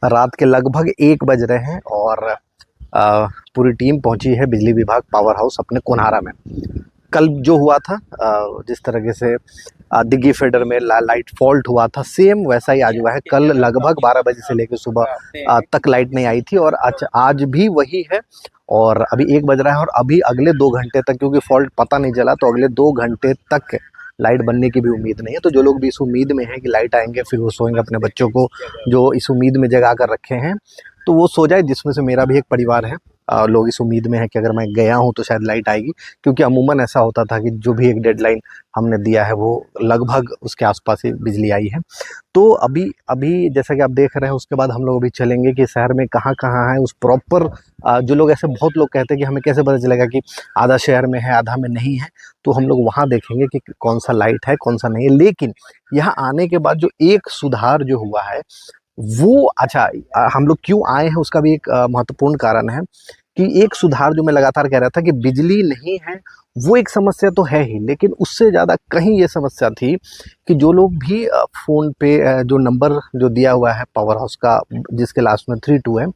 रात के लगभग 1 बज रहे हैं और पूरी टीम पहुंची है बिजली विभाग पावर हाउस अपने कोनहारा में। कल जो हुआ था, जिस तरीके से दिग्गी फेडर में लाइट फॉल्ट हुआ था, सेम वैसा ही आज हुआ है। कल लगभग 12 बजे से लेकर सुबह तक लाइट नहीं आई थी और आज भी वही है। और अभी 1 बज रहा है और अभी अगले 2 घंटे तक, क्योंकि फॉल्ट पता नहीं चला, तो अगले 2 घंटे तक लाइट बनने की भी उम्मीद नहीं है। तो जो लोग भी इस उम्मीद में हैं कि लाइट आएंगे फिर वो सोएंगे, अपने बच्चों को जो इस उम्मीद में जगा कर रखे हैं, तो वो सो जाए, जिसमें से मेरा भी एक परिवार है। लोग इस उम्मीद में है कि अगर मैं गया हूं तो शायद लाइट आएगी, क्योंकि अमूमन ऐसा होता था कि जो भी एक डेडलाइन हमने दिया है वो लगभग उसके आसपास ही बिजली आई है। तो अभी अभी जैसा कि आप देख रहे हैं, उसके बाद हम लोग अभी चलेंगे कि शहर में कहाँ कहाँ है उस प्रॉपर, जो लोग ऐसे बहुत लोग कहते हैं कि हमें कैसे पता चलेगा कि आधा शहर में है आधा में नहीं है, तो हम लोग वहाँ देखेंगे कि कौन सा लाइट है कौन सा नहीं है। लेकिन यहाँ आने के बाद जो एक सुधार जो हुआ है वो, अच्छा, हम लोग क्यों आए हैं उसका भी एक महत्वपूर्ण कारण है कि एक सुधार जो मैं लगातार कह रहा था कि बिजली नहीं है वो एक समस्या तो है ही, लेकिन उससे ज़्यादा कहीं ये समस्या थी कि जो लोग भी फ़ोन पे जो नंबर जो दिया हुआ है पावर हाउस का, जिसके लास्ट में 32 है,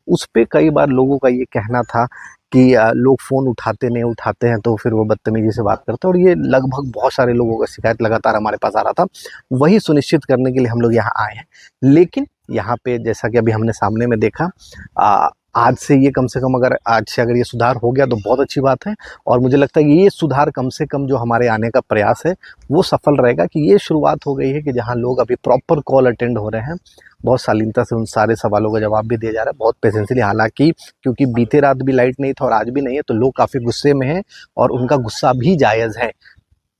उस पे कई बार लोगों का ये कहना था कि लोग फ़ोन उठाते नहीं, उठाते हैं तो फिर वो बदतमीज़ी से बात करते हैं, और ये लगभग बहुत सारे लोगों का शिकायत लगातार हमारे पास आ रहा था। वही सुनिश्चित करने के लिए हम लोग यहाँ आए हैं। लेकिन यहाँ पे जैसा कि अभी हमने सामने में देखा, आज से ये कम से कम, अगर आज से अगर ये सुधार हो गया तो बहुत अच्छी बात है। और मुझे लगता है कि ये सुधार कम से कम जो हमारे आने का प्रयास है वो सफल रहेगा, कि ये शुरुआत हो गई है कि जहाँ लोग अभी प्रॉपर कॉल अटेंड हो रहे हैं, बहुत शालीनता से उन सारे सवालों का जवाब भी दिया जा रहा है, बहुत पेशेंसली। हालांकि क्योंकि बीते रात भी लाइट नहीं था और आज भी नहीं है, तो लोग काफ़ी गुस्से में हैं और उनका गुस्सा भी जायज़ है।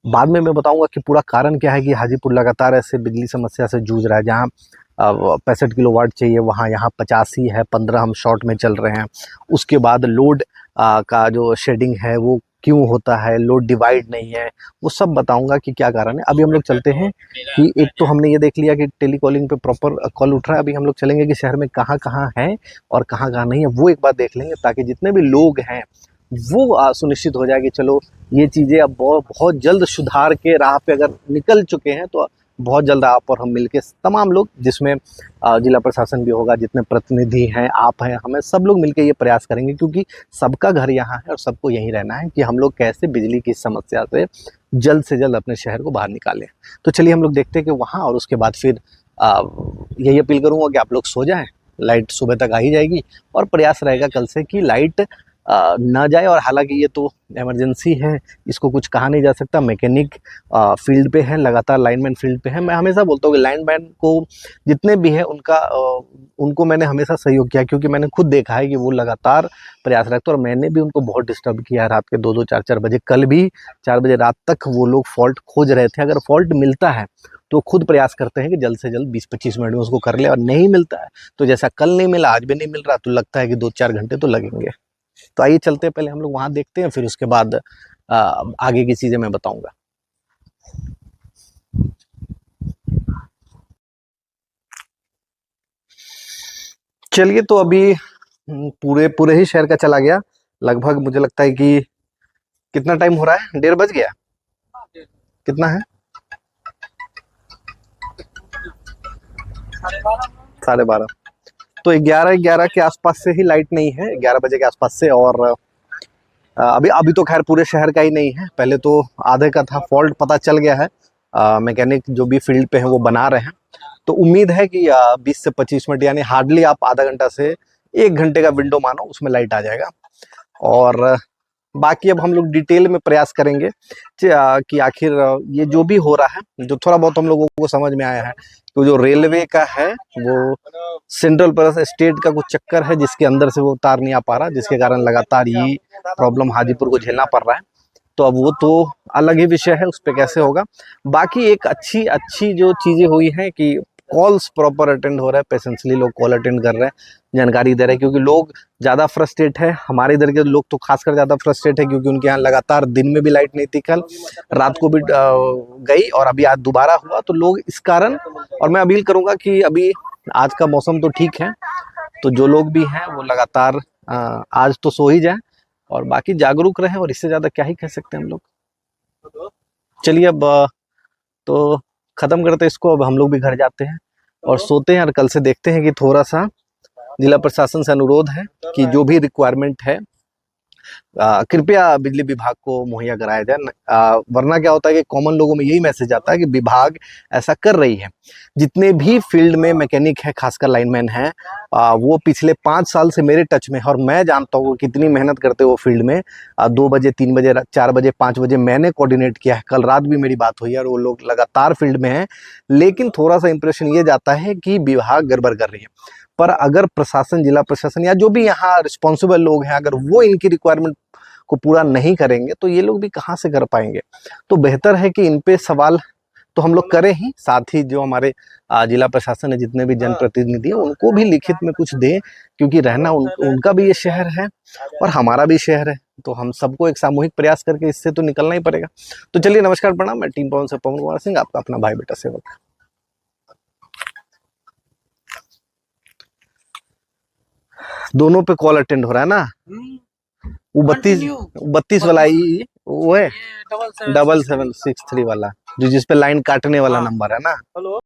बाद में मैं बताऊंगा कि पूरा कारण क्या है कि हाजीपुर लगातार ऐसे बिजली समस्या से जूझ रहा है। जहाँ 65 किलोवाट चाहिए वहाँ यहाँ 85 है, 15 हम शॉर्ट में चल रहे हैं। उसके बाद लोड का जो शेडिंग है वो क्यों होता है, लोड डिवाइड नहीं है, वो सब बताऊंगा कि क्या कारण है। अभी हम लोग चलते हैं कि एक तो हमने ये देख लिया कि टेलीकॉलिंग पे प्रॉपर कॉल उठ रहा है। अभी हम लोग चलेंगे कि शहर में कहाँ कहाँ है और कहाँ कहाँ नहीं है, वो एक बार देख लेंगे, ताकि जितने भी लोग हैं वो सुनिश्चित हो जाए कि चलो ये चीज़ें अब बहुत बहुत जल्द सुधार के राह पे अगर निकल चुके हैं, तो बहुत जल्द आप और हम मिलके तमाम लोग, जिसमें जिला प्रशासन भी होगा, जितने प्रतिनिधि हैं, आप हैं, हमें सब लोग मिलके ये प्रयास करेंगे, क्योंकि सबका घर यहाँ है और सबको यहीं रहना है, कि हम लोग कैसे बिजली की समस्या से जल्द अपने शहर को बाहर निकालें। तो चलिए हम लोग देखते हैं कि वहाँ, और उसके बाद फिर यही अपील करूँगा कि आप लोग सो जाएँ, लाइट सुबह तक आ ही जाएगी। और प्रयास रहेगा कल से कि लाइट ना जाए। और हालांकि ये तो इमरजेंसी है, इसको कुछ कहा नहीं जा सकता। मैकेनिक फील्ड पे है, लगातार लाइनमैन फील्ड पे है। मैं हमेशा बोलता हूँ कि लाइनमैन को जितने भी है उनको मैंने हमेशा सहयोग किया, क्योंकि मैंने खुद देखा है कि वो लगातार प्रयास रखते हैं। और मैंने भी उनको बहुत डिस्टर्ब किया है रात के 2-2 4-4 बजे। कल भी 4 बजे रात तक वो लोग फॉल्ट खोज रहे थे। अगर फॉल्ट मिलता है तो खुद प्रयास करते हैं कि जल्द से जल्द 20-25 मिनट में उसको कर ले, और नहीं मिलता है तो जैसा कल नहीं मिला आज भी नहीं मिल रहा, तो लगता है कि 2-4 घंटे तो लगेंगे। तो आइए चलते हैं, पहले हम लोग वहां देखते हैं, फिर उसके बाद आगे की चीजें मैं बताऊंगा। चलिए, तो अभी पूरे पूरे ही शहर का चला गया। लगभग मुझे लगता है कि कितना टाइम हो रहा है, 1:30 बज गया। कितना है, 12:30। तो 11:11 के आसपास से ही लाइट नहीं है, 11 बजे के आसपास से। और अभी अभी तो खैर पूरे शहर का ही नहीं है, पहले तो आधे का था। फॉल्ट पता चल गया है, मैकेनिक जो भी फील्ड पे हैं वो बना रहे हैं। तो उम्मीद है कि 20 से 25 मिनट, यानी हार्डली आप आधा घंटा से 1 घंटे का विंडो मानो, उसमें लाइट आ जाएगा। और बाकी अब हम लोग डिटेल में प्रयास करेंगे कि आखिर ये जो भी हो रहा है, जो थोड़ा बहुत हम लोगों को समझ में आया है, तो जो रेलवे का है वो सेंट्रल प्लस स्टेट का कुछ चक्कर है, जिसके अंदर से वो तार नहीं आ पा रहा, जिसके कारण लगातार ये प्रॉब्लम हाजीपुर को झेलना पड़ रहा है। तो अब वो तो अलग ही विषय है, उस पर कैसे होगा। बाकी एक अच्छी अच्छी जो चीज़ें हुई हैं कि कॉल्स प्रॉपर अटेंड हो रहा है, पेशेंसली लोग कॉल अटेंड कर रहे हैं, जानकारी दे रहे हैं। क्योंकि लोग ज़्यादा फ्रस्ट्रेट है, हमारे इधर के लोग तो खासकर ज़्यादा फ्रस्ट्रेट है, क्योंकि उनके यहाँ लगातार दिन में भी लाइट नहीं थी, कल रात को भी गई, और अभी आज दोबारा हुआ। तो लोग इस कारण, और मैं अपील करूँगा कि अभी आज का मौसम तो ठीक है, तो जो लोग भी हैं वो लगातार आज तो सो ही जाएं, और बाकी जागरूक रहें, और इससे ज़्यादा क्या ही कह सकते हैं हम लोग। चलिए अब तो ख़त्म करते हैं इसको, अब हम लोग भी घर जाते हैं। और सोते हैं और कल से देखते हैं कि थोड़ा सा जिला प्रशासन से अनुरोध है कि जो भी रिक्वायरमेंट है कृपया बिजली विभाग को मुहैया कराया जाए। वरना क्या होता है कि कॉमन लोगों में यही मैसेज आता है कि विभाग ऐसा कर रही है। जितने भी फील्ड में मैकेनिक है, खासकर लाइनमैन है, वो पिछले 5 साल से मेरे टच में है और मैं जानता हूँ कितनी मेहनत करते हो फील्ड में। 2 बजे 3 बजे 4 बजे 5 बजे मैंने कोऑर्डिनेट किया है, कल रात भी मेरी बात हुई है और वो लोग लगातार फील्ड में हैं। लेकिन थोड़ा सा इंप्रेशन ये जाता है कि विभाग गड़बड़ कर रही है। पर अगर प्रशासन, जिला प्रशासन या जो भी यहाँ रिस्पॉन्सिबल लोग हैं, अगर वो इनकी रिक्वायरमेंट को पूरा नहीं करेंगे तो ये लोग भी कहाँ से कर पाएंगे। तो बेहतर है कि इन पे सवाल तो हम लोग करें ही, साथ ही जो हमारे जिला प्रशासन है, जितने भी जनप्रतिनिधि हैं, उनको भी लिखित में कुछ दें, क्योंकि रहना उनका भी ये शहर है और हमारा भी शहर है। तो हम सबको एक सामूहिक प्रयास करके इससे तो निकलना ही पड़ेगा। तो चलिए, नमस्कार, प्रणाम। मैं टीम पवन से पवन कुमार सिंह, आपका अपना भाई बेटा सेवक। दोनों पे कॉल अटेंड हो रहा है ना? वो 32 वाला ही वो है, 7763 वाला, जो जिसपे लाइन काटने वाला नंबर है ना।